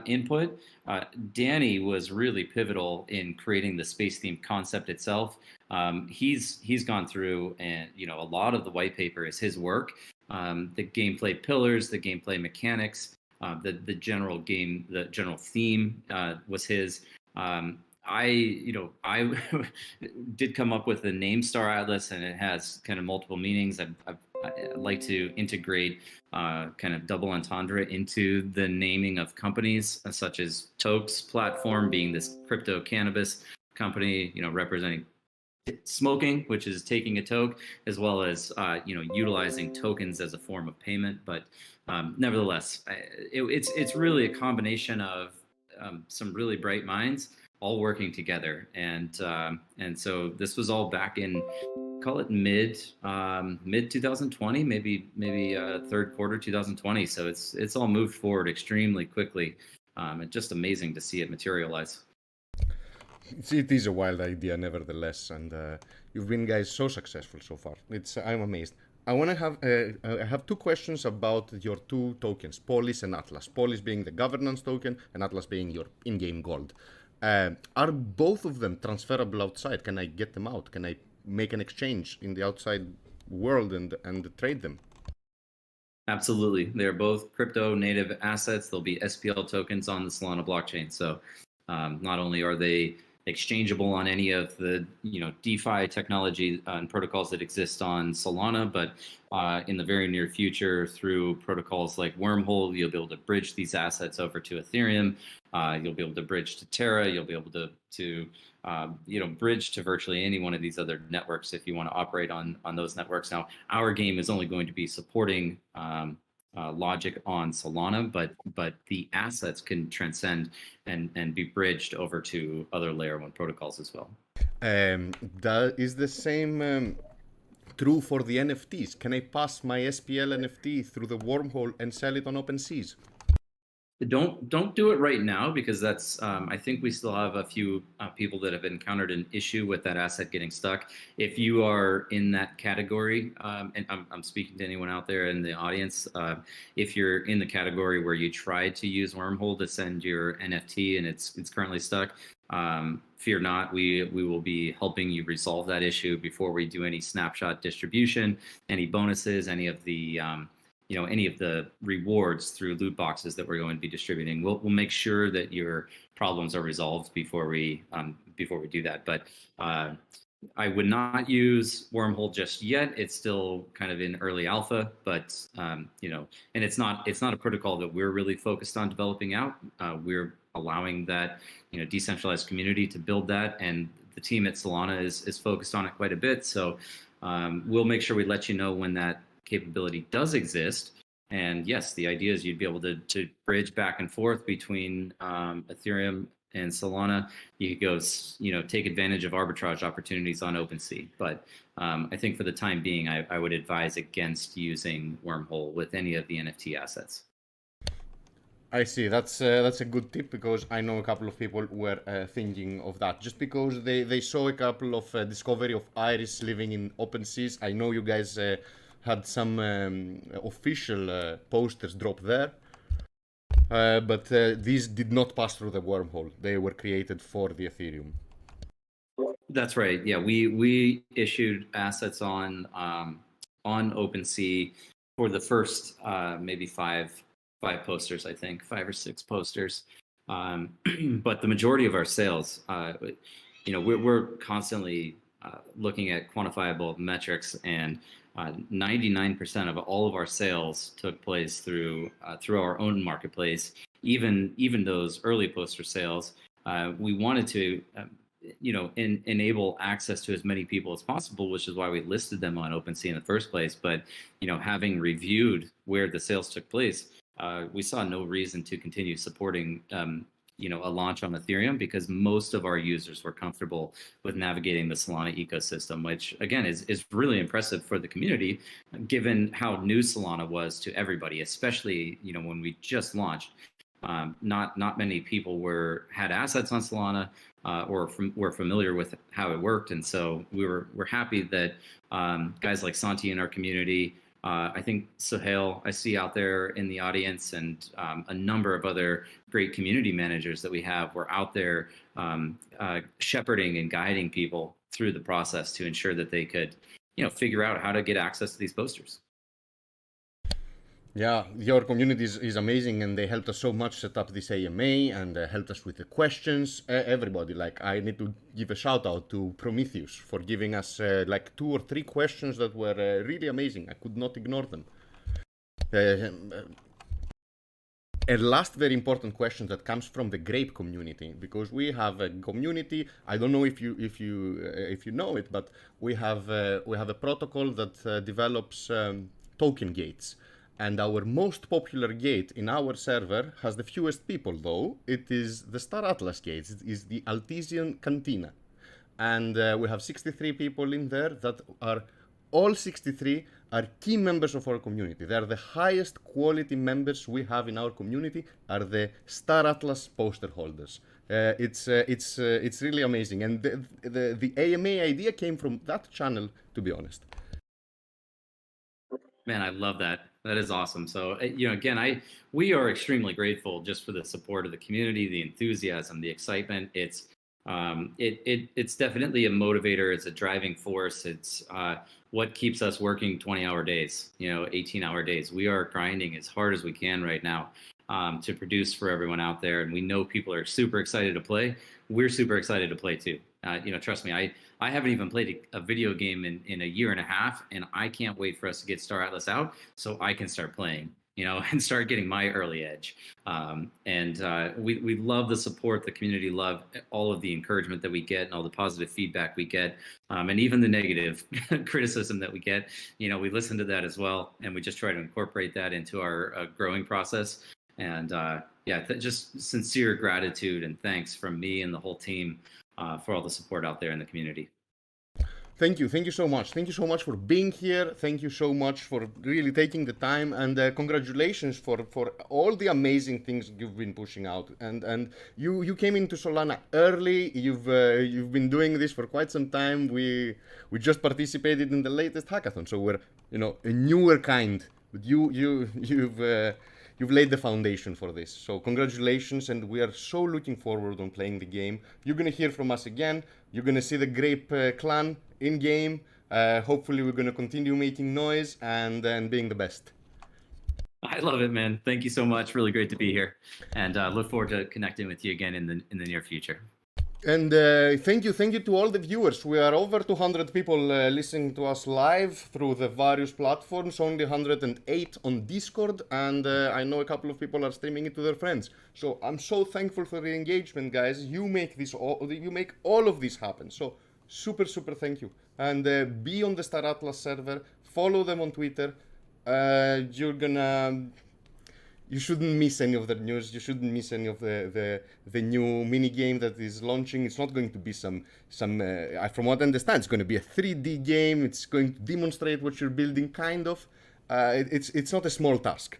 B: input. Danny was really pivotal in creating the space theme concept itself. He's gone through, and a lot of the white paper is his work. The gameplay pillars, the gameplay mechanics, the general theme was his. I did come up with the name StarAtlas, and it has kind of multiple meanings. I like to integrate kind of double entendre into the naming of companies, such as Toke's platform being this crypto cannabis company, representing smoking, which is taking a toke, as well as utilizing tokens as a form of payment. But nevertheless, it's really a combination of some really bright minds all working together, and so this was all back in, call it mid 2020, maybe third quarter 2020. So it's all moved forward extremely quickly, and just amazing to see it materialize.
A: It is a wild idea, nevertheless, and you've been guys so successful so far. I'm amazed. I have two questions about your two tokens, Polis and Atlas. Polis being the governance token, and Atlas being your in-game gold. Are both of them transferable outside? Can I get them out? Can I make an exchange in the outside world and trade them?
B: Absolutely. They're both crypto native assets. They'll be SPL tokens on the Solana blockchain. So not only are they exchangeable on any of the DeFi technology and protocols that exist on Solana, but in the very near future, through protocols like Wormhole, you'll be able to bridge these assets over to Ethereum. You'll be able to bridge to Terra. You'll be able to bridge to virtually any one of these other networks if you want to operate on those networks. Now, our game is only going to be supporting logic on Solana, but the assets can transcend and be bridged over to other layer one protocols as well.
A: Is the same true for the NFTs? Can I pass my SPL NFT through the wormhole and sell it on OpenSeas?
B: Don't do it right now, because that's I think we still have a few people that have encountered an issue with that asset getting stuck. If you are in that category, and I'm speaking to anyone out there in the audience, if you're in the category where you tried to use Wormhole to send your NFT and it's currently stuck, fear not. We will be helping you resolve that issue before we do any snapshot distribution, any bonuses, any of the any of the rewards through loot boxes that we're going to be distributing. We'll make sure that your problems are resolved before we do that. But I would not use Wormhole just yet. It's still kind of in early alpha, but and it's not a protocol that we're really focused on developing out. We're allowing that decentralized community to build that, and the team at Solana is focused on it quite a bit. So we'll make sure we let you know when that capability does exist. And yes, the idea is you'd be able to bridge back and forth between Ethereum in Solana, you could go, take advantage of arbitrage opportunities on OpenSea. But I think for the time being, I would advise against using Wormhole with any of the NFT assets.
A: I see. That's a good tip because I know a couple of people were thinking of that. Just because they saw a couple of discovery of Iris living in OpenSeas. I know you guys had some official posters drop there. But these did not pass through the wormhole. They were created for the Ethereum.
B: That's right. Yeah, we issued assets on OpenSea for the first maybe five posters, I think 5 or 6 posters. But the majority of our sales, we're constantly looking at quantifiable metrics, and 99% of all of our sales took place through our own marketplace. Even those early poster sales, we wanted to enable access to as many people as possible, which is why we listed them on OpenSea in the first place. But having reviewed where the sales took place, we saw no reason to continue supporting a launch on Ethereum, because most of our users were comfortable with navigating the Solana ecosystem, which again is really impressive for the community, given how new Solana was to everybody, especially when we just launched. Not many people had assets on Solana or were familiar with how it worked, and so we're happy that guys like Santi in our community, I think Sohail I see out there in the audience, and a number of other great community managers that we have were out there shepherding and guiding people through the process to ensure that they could figure out how to get access to these posters.
A: Yeah, your community is amazing, and they helped us so much set up this AMA and helped us with the questions. Everybody, I need to give a shout out to Prometheus for giving us 2 or 3 questions that were really amazing. I could not ignore them. A last very important question that comes from the Grape community, because we have a community. I don't know if you know it, but we have a protocol that develops token gates. And our most popular gate in our server has the fewest people, though. It is the StarAtlas gate. It is the Altesian Cantina. And we have 63 people in there that are, all 63 are key members of our community. They are the highest quality members we have in our community, are the StarAtlas poster holders. It's really amazing. And the AMA idea came from that channel, to be honest.
B: Man, I love that. That is awesome. So, again, we are extremely grateful just for the support of the community, the enthusiasm, the excitement. It's definitely a motivator. It's a driving force. It's what keeps us working 20-hour days, 18-hour days. We are grinding as hard as we can right now to produce for everyone out there. And we know people are super excited to play. We're super excited to play too. Trust me, I haven't even played a video game in a year and a half, and I can't wait for us to get StarAtlas out so I can start playing, and start getting my early edge. We love the support, the community love all of the encouragement that we get and all the positive feedback we get, and even the negative criticism that we get. We listen to that as well, and we just try to incorporate that into our growing process. And just sincere gratitude and thanks from me and the whole team for all the support out there in the community.
A: Thank you so much. Thank you so much for being here. Thank you so much for really taking the time, and congratulations for all the amazing things you've been pushing out. And you came into Solana early. You've been doing this for quite some time. We just participated in the latest hackathon, so we're a newer kind. But you've laid the foundation for this. So congratulations, and we are so looking forward on playing the game. You're gonna hear from us again. You're gonna see the Grape clan in game. Hopefully we're gonna continue making noise and being the best.
B: I love it, man. Thank you so much. Really great to be here, and look forward to connecting with you again in the near future.
A: And thank you to all the viewers. We are over 200 people listening to us live through the various platforms, only 108 on Discord, and I know a couple of people are streaming it to their friends. So I'm so thankful for the engagement, guys. You make all of this happen. So super thank you. And be on the StarAtlas server, follow them on Twitter. you shouldn't miss any of the news. You shouldn't miss any of the new mini game that is launching. It's not going to be some from what I understand, it's going to be a 3D game. It's going to demonstrate what you're building, kind of. It's not a small task.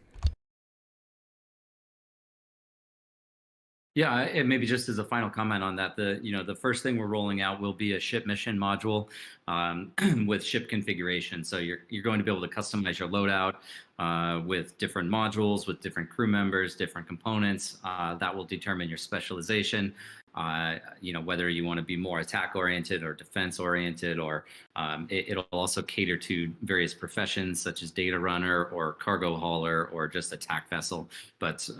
B: Yeah, and maybe just as a final comment on that, the first thing we're rolling out will be a ship mission module with ship configuration. So you're going to be able to customize your loadout with different modules, with different crew members, different components. That will determine your specialization. Whether you want to be more attack oriented or defense oriented, or it'll also cater to various professions such as data runner or cargo hauler or just attack vessel. But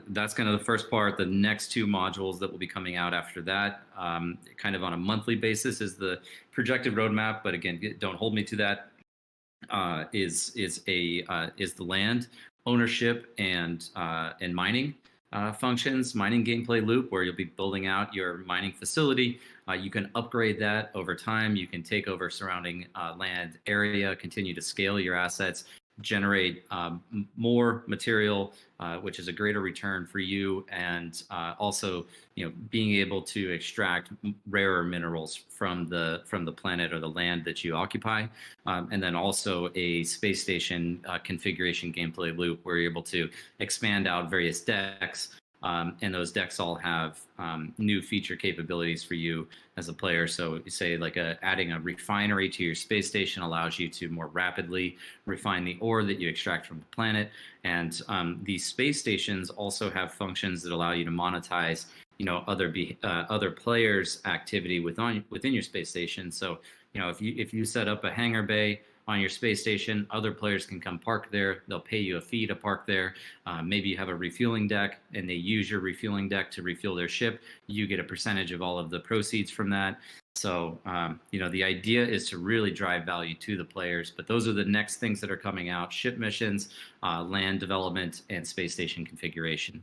B: that's kind of the first part. The next two modules that will be coming out after that, kind of on a monthly basis, is the projected roadmap. But again, don't hold me to that. Is the land ownership and mining functions, mining gameplay loop, where you'll be building out your mining facility. You can upgrade that over time. You can take over surrounding land area, continue to scale your assets, generate more material, which is a greater return for you, and also being able to extract rarer minerals from the planet or the land that you occupy, and then also a space station configuration gameplay loop where you're able to expand out various decks. And those decks all have new feature capabilities for you as a player. So you say like adding a refinery to your space station allows you to more rapidly refine the ore that you extract from the planet. And these space stations also have functions that allow you to monetize other players' activity within your space station. So if you set up a hangar bay on your space station, other players can come park there. They'll pay you a fee to park there. Maybe you have a refueling deck and they use your refueling deck to refuel their ship. You get a percentage of all of the proceeds from that. So, the idea is to really drive value to the players. But those are the next things that are coming out: ship missions, land development, and space station configuration.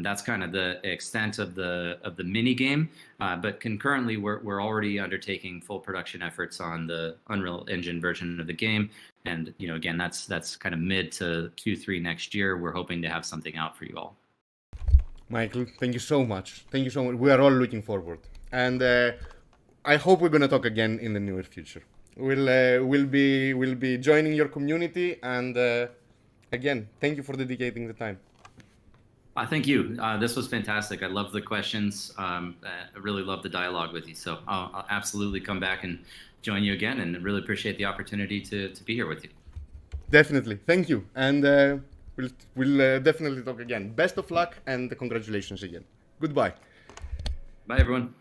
B: That's kind of the extent of the mini game, but concurrently we're already undertaking full production efforts on the Unreal Engine version of the game, and again that's kind of mid to Q3 next year. We're hoping to have something out for you all.
A: Michael, thank you so much. Thank you so much. We are all looking forward, and I hope we're gonna talk again in the near future. We'll be joining your community, and again, thank you for dedicating the time.
B: Thank you. This was fantastic. I love the questions. I really love the dialogue with you. So I'll absolutely come back and join you again, and really appreciate the opportunity to be here with you.
A: Definitely. Thank you. And we'll definitely talk again. Best of luck and congratulations again. Goodbye.
B: Bye, everyone.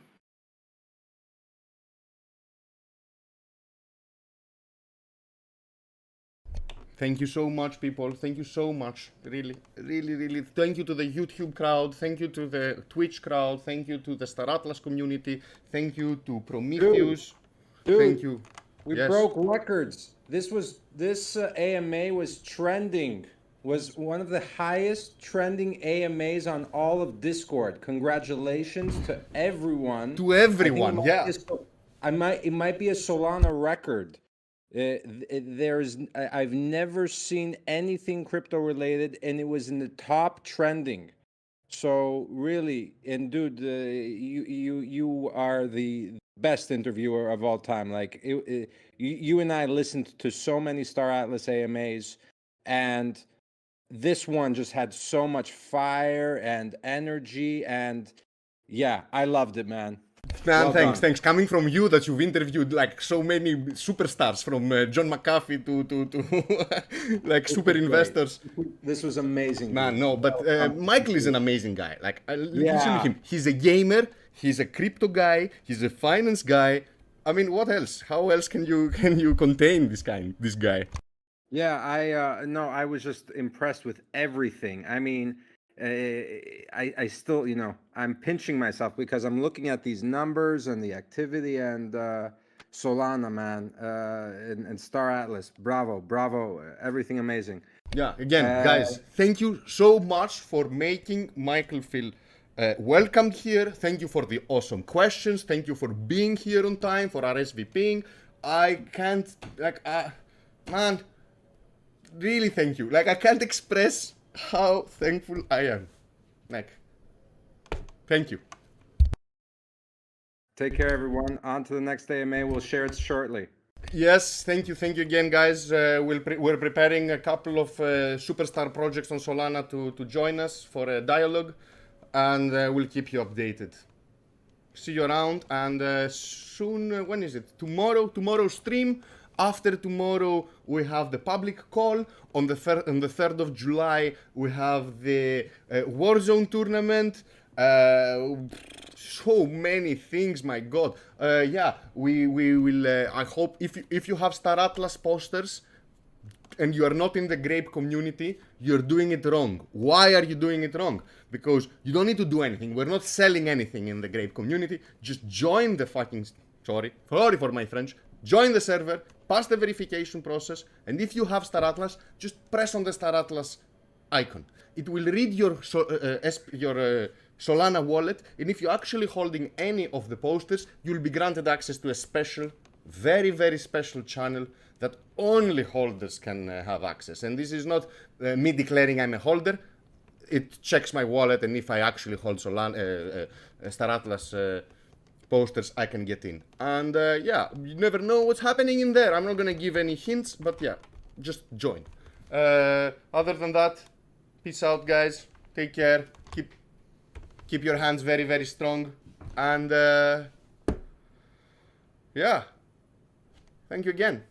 A: Thank you so much, people. Thank you so much. Really, really, really. Thank you to the YouTube crowd. Thank you to the Twitch crowd. Thank you to the StarAtlas community. Thank you to Prometheus.
C: Dude,
A: thank you.
C: We
A: Yes.
C: broke records. This AMA was trending. Was one of the highest trending AMAs on all of Discord. Congratulations to everyone.
A: To everyone, yeah.
C: It might be a Solana record. I've never seen anything crypto related, and it was in the top trending. So really, and dude, you are the best interviewer of all time. Like you and I listened to so many StarAtlas AMAs, and this one just had so much fire and energy, and yeah, I loved it, man.
A: Man,
C: Well
A: thanks,
C: done.
A: thanks. Coming from you, that you've interviewed like so many superstars, from John McAfee to like super
C: great.
A: investors.
C: This was amazing.
A: Man,
C: dude.
A: no, but Michael is an amazing guy. Like, listen to
C: Yeah.
A: him. He's a gamer. He's a crypto guy. He's a finance guy. I mean, what else? How else can you contain this guy?
C: Yeah, I was just impressed with everything. I mean, I still, I'm pinching myself because I'm looking at these numbers and the activity, and Solana, man, and StarAtlas, bravo, everything amazing.
A: Yeah, again, guys, thank you so much for making Michael feel welcomed here. Thank you for the awesome questions. Thank you for being here on time, for RSVPing. I can't, man, really thank you. Like, I can't express how thankful I am. Nick, thank you.
C: Take care, everyone. On to the next AMA. We'll share it shortly.
A: Yes, thank you again, guys. We're preparing a couple of superstar projects on Solana to join us for a dialogue, and we'll keep you updated. See you around, and soon, when is it? Tomorrow stream. After tomorrow, we have the public call. On the 3rd of July, we have the Warzone tournament. So many things, my god. Yeah, we will, I hope, if you have StarAtlas posters and you are not in the Grape community, you're doing it wrong. Why are you doing it wrong? Because you don't need to do anything. We're not selling anything in the Grape community. Just join the fucking, sorry for my French, join the server, pass the verification process, and if you have StarAtlas, just press on the StarAtlas icon. It will read your Solana wallet, and if you're actually holding any of the posters, you'll be granted access to a special, very, very special channel that only holders can have access. And this is not me declaring I'm a holder. It checks my wallet, and if I actually hold Solana, StarAtlas posters, I can get in. And yeah, you never know what's happening in there. I'm not gonna give any hints, but yeah, just join. Other than that, peace out, guys. Take care. Keep your hands very, very strong. And yeah, thank you again.